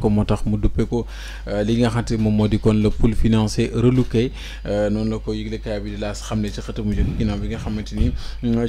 ko moo tax mu duppe ko li nga xamante moom moo di kon le pool financier relouqué noonu la ko yëglekaay bi di laas xam ne ci xëta mu njëkk ginnaaw bi nga xamante ni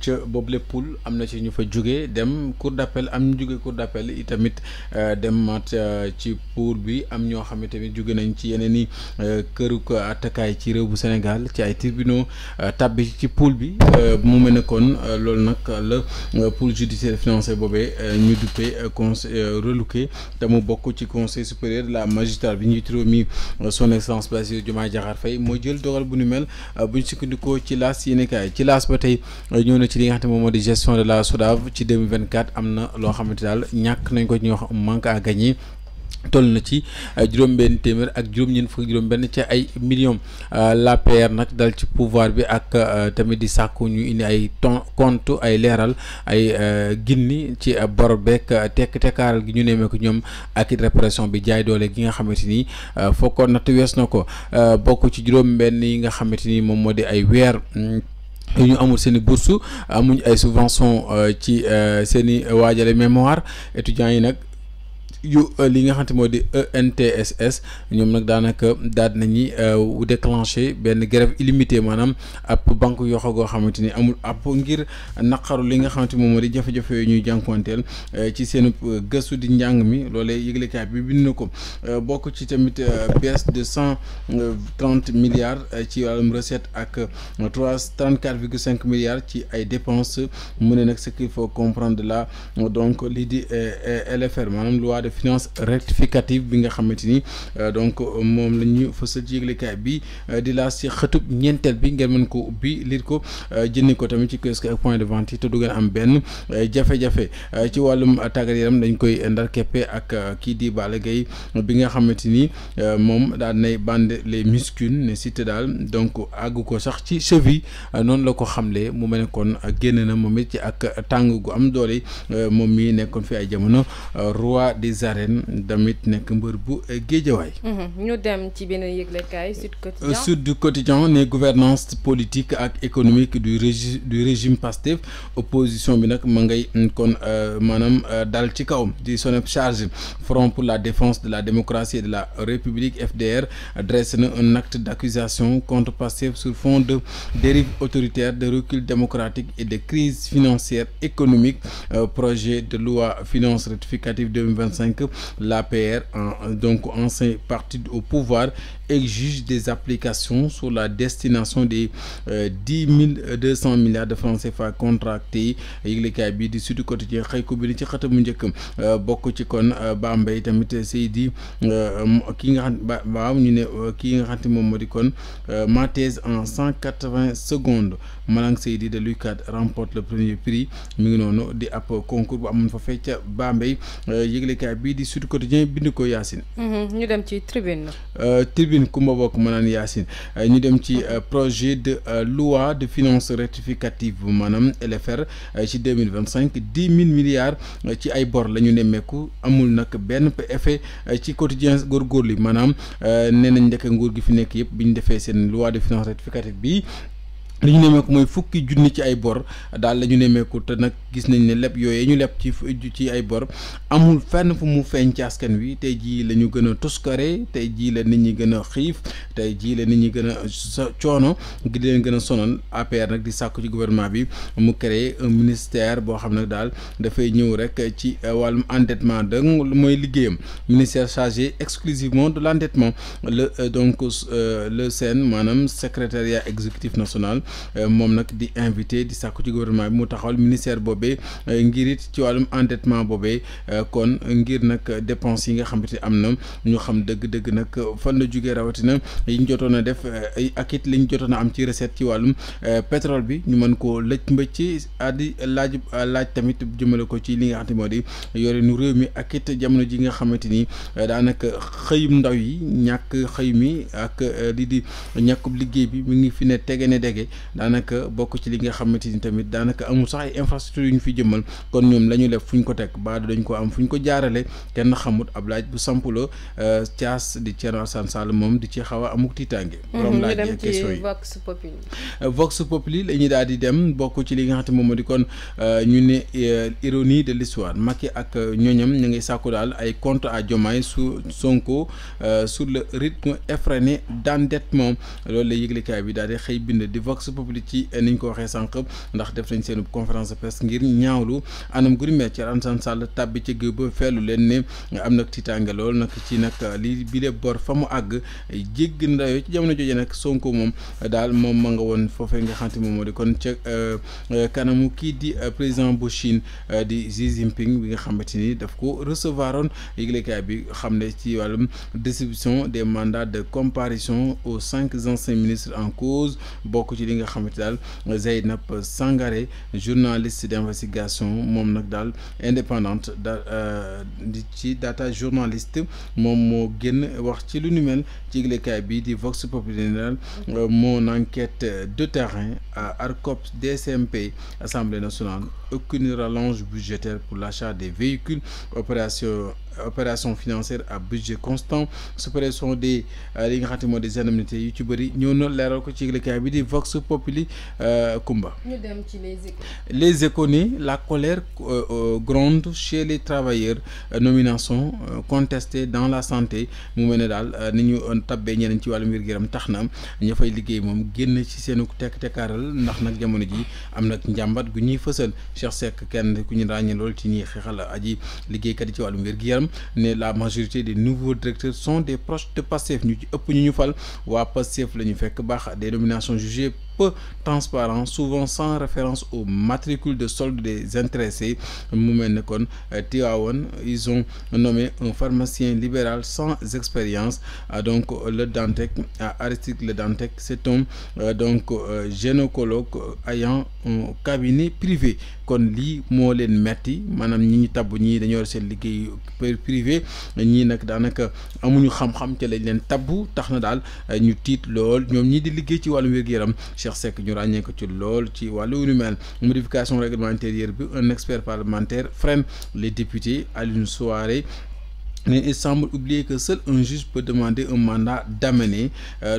ca boobu le pool am na ci ñu fa jóge dem cour d'appel am ñu jóge cour d'appel itamit dem mat ci pool bi am ñoo xam ne tamit jóge nañ ci yeneen i këru ko attakaay ci réew bu Sénégal ci ay tribunaux tabbi ci pool bi mu mel ne kon loolu nag la pool judiciaire financier boobee ñu duppee conseil relouqué te mu bokk ci conseil supérieur de la magistrature bi ñuy réew mi son excellence Bassirou Diomaye Diakhar Faye moo jël dogal bu nu mel bu ñu sukkandikoo ci laas yéenekaay ci laas ba tey ñëw na ci li nga xam ne moom moo di gestion de la SODAV ci 2024 am na loo xamante daal ñàkk nañ ko ñoo xam manque à gagner toll na ci juróom-benn téeméer ak juróom-ñeent fukk juróom-benn ci ay millions l'APR nag dal ci pouvoir bi ak tamit di sàkku ñu indi ay compte ay leeral ay ginni ci bor beeg tekkaaral gi ñu nemee ko ñoom ak it répression bi jaay doole gi nga xamante ni fokkoon natt wees na ko bokk ci juróom-benn yi nga xamante ni moom moo di ay weer ñu amul seen i bourse amuñ ay subvention ci seen i waajale mémoire étudiants yi nag yu li nga xamante moo di ENTSS ñoom nag daanaka daal nañuy déclenché benn grève illimité maanaam ab banque yoxo goo xamante ni amul ab ngir naqaru li nga xamante moom moo di jafe-jafe yooyu ñuy jànkuwanteel ci seen gëstu di njàng mi loolee yëglekaay bi bind na ko bokk ci tamit baisse de 130 milliards ci wàllum recette ak 34,5 milliards ci ay dépenses mu ne nag ce qu'il faut comprendre là donc lii di LFR maanaam loi de finance rectificative bi nga xamante ni donc moom la ñu fësal ci yëglekaay bi di laas ci xëtub ñeenteel bi ngeen mën ko ubbi lire ko jëndi ko tamit ci kiosque ak point de vente yi te du ngeen am benn jafe-jafe ci wàllum tàggat yaram dañ koy ndar keppe ak kii di Balla Gaye bi nga xamante ni moom daal nay bande les muscles ne Siteu daal donc àgg ko sax ci cheville noonu la ko xamle mu mel ne kon génn na moom it ci ak tàng gu am doole moom mi nekkoon fi ay jamono roi des arènes damit nekk mbër bu Géejawaay. ñu dem ci beneen yëglekaay Sud Quotidien ne gouvernance politique ak économique du régime Pastef opposition bi nag ma ngay kon maanaam dal ci kawam di son charge Front pour la défense de la démocratie et de la République FDR dresse na un acte d'accusation contre Pastef sur fond de dérive autoritaire, de recul démocratique et de crise financière économique. Projet de loi finance rectificative 2025, l'APR, donc ancien parti au pouvoir, exige des applications sur la destination des 10 200 milliards de francs CFA contractés yëglekaay bi di Sud Quotidien xëy ko bi ci xëtam mu njëkk bokk ci kon Bambey tamit Seydi ki nga xam waaw ñu ne kii nga xam moom moo di kon ma thèse en 180 secondes Malang Seydi de l'UCAD remporte le premier prix mi ngi noonu di ab concours bu amoon fa fecc Bambey yëglekaay bi di Sud Quotidien bind ko Yacine. ñu dem ci tribune. Kumba bokk ma naan Yacine ñu dem ci projet de loi de finances rectificative maanaam LFR ci 2025 10 000 milliards ci ay bor la ñu nemmeeku amul nag benn effet ci quotidien góorgóorlu maanaam nee nañ njëkk nguur gi fi nekk yëpp bi ñu defee seen loi de finances rectificative bi li ñu nemmeeku mooy fukki junni ci ay bor daal la ñu nemmeeku te nag gis nañ ne leb yooyee ñu leb ci ay bor amul fenn fu mu feeñ ci askan wi tey jii la ñu gën a tuskare tey jii la nit ñi gën a xiif tey jii la nit ñi gën a coono gi di leen gën a sonal APR nag di sàkku ci gouvernement bi mu créer un ministère boo xam ne daal dafay ñëw rek ci wàllum endettement donc mooy liggéeyam ministère chargé exclusivement de l'endettement le SEN maanaam secrétariat exécutif national moom nag di invité di sàkku ci gouvernement bi mu taxawal ministère boobee ngir it ci wàllum endettement boobee kon ngir nag dépenses yi nga xamante am na ñu xam dëgg-dëgg nag fan la jógee rawatina yi ñu jotoon a def ak it li ñu jotoon a am ci recette ci wàllum pétrole bi ñu mën koo lëj mbëcc addi laaj tamit jëmale ko ci li nga xamante moo di yore nu réew mi ak it jamono ji nga xamante ni daanaka xëyum ndaw yi ñàkk xëy mi ak li di ñàkkub liggéey bi mi ngi fi ne tege ne dege daanaka bokk ci li nga xamante ni tamit daanaka amul sax ay infrastructure yu ñu fi jëmmal kon ñoom la ñu def fu ñu ko teg baadu dañ ko am fu ñu ko jaarale kenn xamut ab laaj bu sampuloo Thiass di Thierno Alassane Sall moom di ci xaw a amuk tiitaange. borom laaj yeeg question yi Vox Populi. Vox Populi la ñuy daal di dem bokk ci li nga xam ne moom moo di kon ñu ne ironie de l'histoire Macky ak ñooñam ñu ngi sàkku daal ay compte à Diomaye su Sonko sur le rythme effréné d'endettement loolu la yëglekaay bi daal di xëy bind di Vox Populi ci ni ñu ko waxee sànq ndax def nañ seen conférence de presse ngir ñaawlu anam gu met ci Alassane Sall tàbbi ci géew ba feelu leen ne am nag tiitaange lool nag ci nag li bile bor fa mu àgg jégg ndayo ci jamono jooju nag Sonko moom daal moom ma nga woon foofee nga xam te moom moo di kon ca kanamu kii di président bu Chine di Xi Jinping bi nga xamante ni daf ko recevoir oon yëglekaay bi xam ne ci wàllum distribution des mandats de comparution aux 5 anciens ministres en cause bokk ci li nga xamante daal Zeynab Sangaré journaliste d'investigation moom nag daal indépendante di ci data journaliste moom moo génn wax ci lu nu mel ci yëglekaay bi di Vox Populi daal mon enquête de terrain à ARCOP DCMP Assemblée nationale aucune rallonge budgétaire pour l'achat des véhicules opération financière à budget constant suppression des li nga xam ne moo des indemnités yu ci bëri ñëw na leeral ko ci yëglekaay bi di Vox Populi Kumba. ñu dem ci les Échos. Les Échos ni la colère gronde chez les travailleurs nomination contestée dans la santé mu mel ne daal ni ñu tabbee ñeneen ci wàllum wér-gu-yaram tax na ña fay liggéey moom génn ci seenu tekkaaral ndax nag jamono ji am nag njàmbat gu ñuy fësal Cheikh Seck kenn ku ñu ràññee lool ci ñuy xeexal aji liggéeykat yi ci wàllum wér-gu-yaram ne la majorité des nouveaux directeurs sont des proches de Pastef ñu ci ëpp ñu fal waa Pastef la ñu fekk baax des nominations jugées peu transparent souvent sans référence au matricule de solde des intéressés mu mel ne kon Tivaouane ils ont nommé un pharmacien libéral sans expérience donc Le Dantec Aristide Le Dantec c'est un donc gynécologue ayant un cabinet privé kon lii moo leen metti maanaam ñi ñu tabb ñii dañoo yor seen liggéey privé ñii nag daanaka amuñu xam-xam ca lañ leen tabbu tax na daal ñu tiit lool ñoom ñii di liggéey ci wàllu wér-gu-yaram Cheikh Seck ñu ràññee ko ci lool ci wàllu wu ñu mel modification règlement intérieur bi un expert parlementaire freine les députés à une soirée. Mais il semble oublier que seul un juge peut demander un mandat d'amener.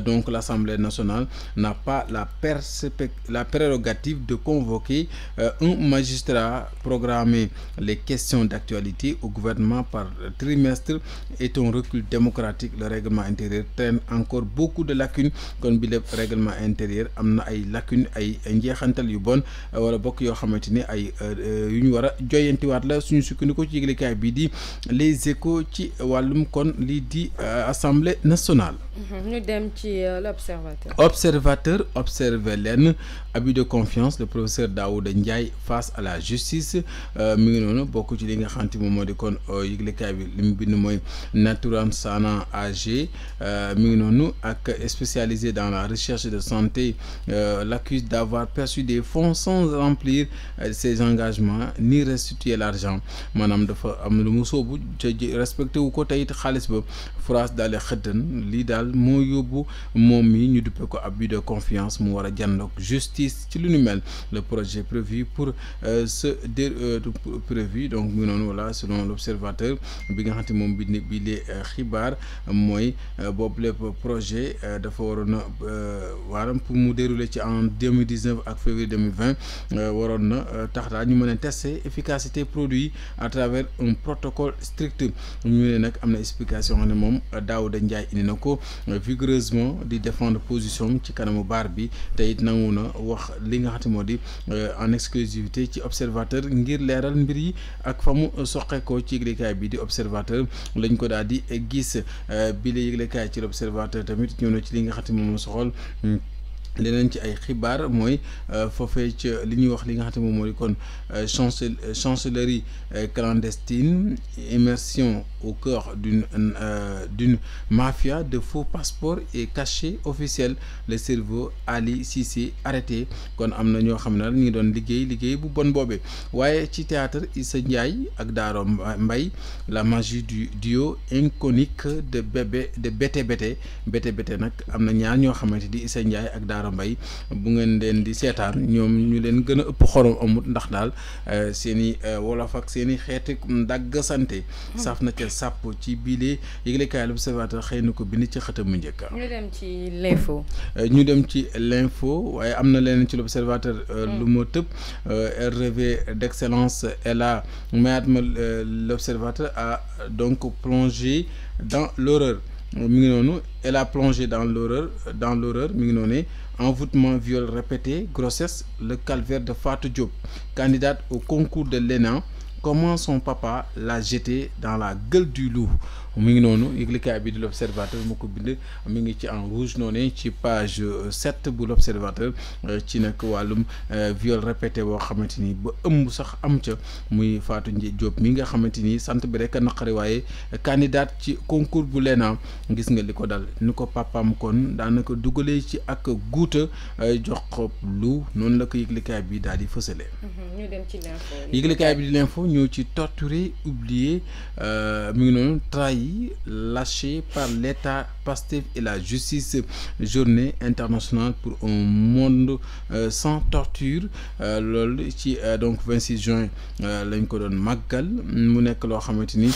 Donc l'Assemblée nationale n'a pas la prérogative de convoquer un magistrat. Programmer les questions d'actualité au gouvernement par trimestre est un recul démocratique. Le règlement intérieur traîne encore beaucoup de lacunes kon bi lépp règlement intérieur am na ay lacunes ay njeexantal yu bon wala bokk yoo xamante ni ay yu ñu war a joyantiwaat la suñu sukkandiku ci yëglekaay bii di Les Échos ci wàllum kon lii di Assemblée nationale. ñu dem ci l'Observateur. Observer leen abus de confiance le professeur Daouda Ndiaye face à la justice mi ngi noonu bokk ci li nga xamante moom moo di kon yëglekaay bi li mu bind mooy Naturan Sana AG mi ngi noonu ak spécialisé dans la recherche de santé l'accuse d'avoir perçu des fonds sans remplir ses engagements ni restituer l'argent maanaam dafa am lu mu soobu ca respecté wu ko teyit xaalis ba France daal di xëddan lii daal moo yóbbu moom mi ñu duppe ko abus de confiance mu war a jàndoog justice ci lu ñu mel le projet prévu pour prévu donc mu noonu voilà selon l'Observateur bi nga xamante moom bi lee xibaar mooy boobu lépp projet dafa waroon na waaram pour mu dérouler ci en 2019 ak février 2020 waroon na tax daal ñu mën a tester efficacité produit à travers un protocole strict ñu ne nag am na explication xam ne moom Daouda Ndiaye indi na ko vigoureusement di défendre position ci kanamu baar bi te it nangu na wax li nga xam ne moo di en exclusivité ci Observateur ngir leeral mbir yi ak fa mu soqeekoo ci yëglekaay bi di Observateur lañ ko daal di gis bi la yëglekaay ci l'Observateur tamit ñëw na ci li nga xam ne moom soxol leneen ci ay xibaar mooy foofee ci li ñuy wax li nga xam ne moom moo di kon chancellerie clandestine immersion au cœur d'une mafia de faux passeports et cachets officiels le cerveau Ali Cissé arrêté kon am na ñoo xam ne ñu ngi doon liggéey bu bon boobee waaye ci théâtre Issa Ndiaye ak Daaro Mbaye la magie du duo iconique de Bété Bété nag am na ñaar ñoo xamante di Issa Ndiaye ak Daaro Baara Mbaye bu ngeen leen di seetaan ñoom ñu leen gën a ëpp xorom amut ndax daal seen i wolof ak seen i xeeti dagg santé saf na ca sàpp ci biile yëglekaay l'Observateur xëy na ko bind ci xëtam mu njëkk. ñu dem ci l'info. ñu dem ci l'info waaye am na leneen ci l'Observateur lu ma tëb relevé d'excellence et la mayaatma l'Observateur a donc plongé dans l'horreur mi ngi noonu elle a plongé dans l'horreur mi ngi noonu envoûtement, viol répété, grossesse, le calvaire de Fatou Diop, candidate au concours de l'ENA. Comment son papa l'a jeté dans la gueule du loup mi ngi noonu yëglekaay bi di l'Observateur moo ko bind mi ngi ci en rouge noonu ci page 7 bu l'Observateur ci nag wàllum viol répété boo xamante ni ba ëmb sax am ca muy Fatou Diop mi nga xamante ni sant bi rek a naqari waaye candidate ci concours bu l'ENA gis nga li ko dal ni ko papaam kon daanaka dugalee ci ak guuta jox ko lu noonu la ko yëglekaay bi daal di fësale. ñu dem ci l'info. yëglekaay bi di l'info ñëw ci torturé oublié mi ngi noonu trahi lâché par l'État, Pastef et la justice, journée internationale pour un monde sans torture loolu ci donc 26 juin lañ ko doon màggal mu nekk loo xamante ni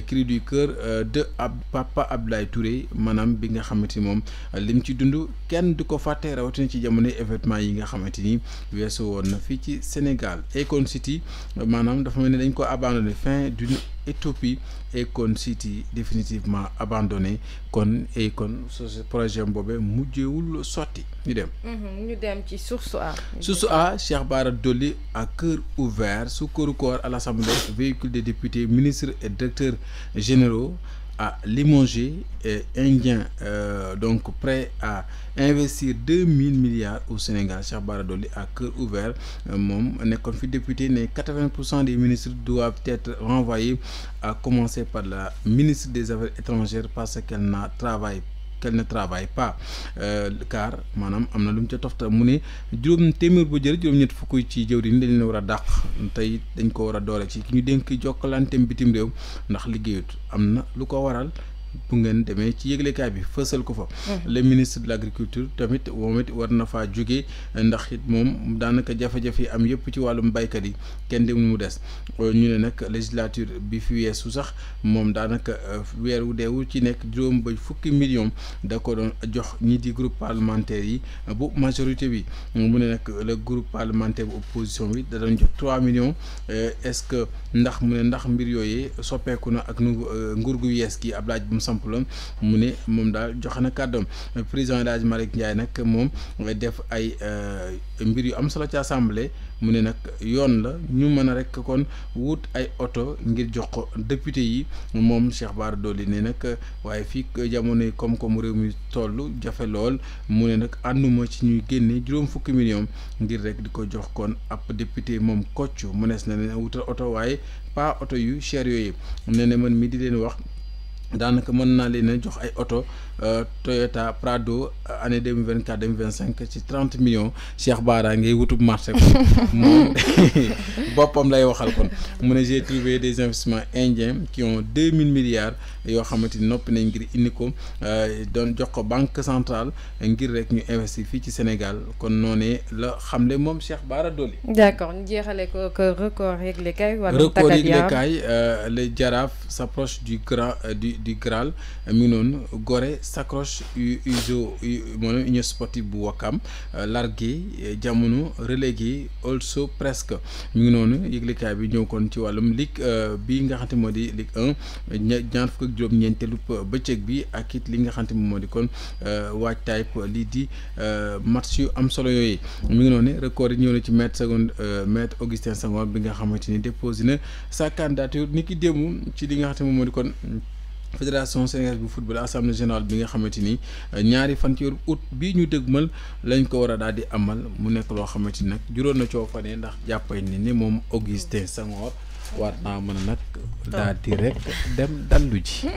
cri du cœur de Papa Abdoulaye Touré maanaam bi nga xamante ni moom lim ci dund kenn du ko fàtte rawatina ci jamono événement yi nga xamante ni weesu woon na fii ci Sénégal Akon City maanaam dafa mel ni dañ ko abandonné fin d'une utopie Akon City définitivement abandonné kon Akon ce projet boobee mujjewul sotti ñu dem. ñu dem ci Source A. Source A Cheikh Bara Dolly à cœur ouvert sous corps à l'Assemblée véhicule des députés ministres et directeurs généraux à limogé et indien donc prêt à investir 2000 milliards au Sénégal Cheikh Bara Dolly à cœur ouvert moom nekkoon fi député ne 80% des ministres doivent être renvoyés à commencer par la ministre des Affaires étrangères parce qu'elle ne travaille pas car maanaam am na lu mu ca tofta mu ne juróom téeméer bu jël juróom-ñett fukk ci jëwriñ dañ leen war a dàq tey dañ ko war a doole ci ki ñu dénk jokkalanteem bitim réew ndax liggéeyut am na lu ko waral bu ngeen demee ci yëglekaay bi fësal ko fa. le ministre de l'agriculture tamit moom it war na faa jóge ndax it moom daanaka jafe-jafe yi am yëpp ci wàllum baykat yi kenn demul mu des ñu ne nag législature bi fi weesu sax moom daanaka weer wu deewu ci nekk juróom ba fukki millions da ko doon jox ñi di groupe parlementaire yi bu majorité bi mu ne nag le groupe parlementaire bu opposition bi da doon jox 3 millions est-ce que ndax mu ne ndax mbir yooyee soppeeku na ak nguur gu yees gi Abdoulaye samploon mu ne moom daal joxe na kàddoom président El Hadji Malick Ndiaye nag moom def ay mbir yu am solo ci assemblée mu ne nag yoon la ñu mën a rek kon wut ay oto ngir jox ko député yi moom Cheikh Bara Dolly ne nag waaye fii jamono yi koom-koomu réew mi toll jafe lool mu ne nag ànduma ci ñuy génne juróom fukki millions ngir rek di ko jox kon ab député moom kocc mu nees na ne wutal oto waaye pas oto yu cher yooyu ne ne man mi di leen wax daanaka mën naa leen a jox ay oto Toyota Prado année 2024 2025 ci 30 millions Cheikh Bara ngay wutub marché ko moom boppam lay waxal kon mu ne j'ai trouvé des investissements indiens qui ont 2000 milliards yoo xamante ni noppi nañ ngir indi ko doon jox ko banque centrale ngir rek ñu investir fii ci Sénégal kon noonee la xamle moom Cheikh Bara Dolly. d'accord ñu jeexale ko record yëglekaay. record yëglekaay le Jaraaf s'approche du Graal mi ngi noonu Gorée s'accroche maanaam Union Sportive bu Ouakam largué jamono relégué also presque mi ngi noonu yëglekaay bi ñëw kon ci wàllum ligue bi nga xamante moo di ligue 1 ñaar fukk ak juróom-ñeenteelu bëccëg bi ak it li nga xamante moom moo di kon waajtaay lii di match yu am solo yooyu mi ngi noonu record yi ñëw na ci maître Augustin Senghor bi nga xamante ni déposé na sa candidature ni ki démb ci li nga xamante moom moo di kon fédération sénégalaise bu football assemblée générale bi nga xamante ni ñaari fan ci août bii ñu dëgmal lañ ko war a daal di amal mu nekk loo xamante ni nag juróon na coow fan ndax jàppay ni moom Augustin Senghor war naa mën a nag daal di rek dem dallu ji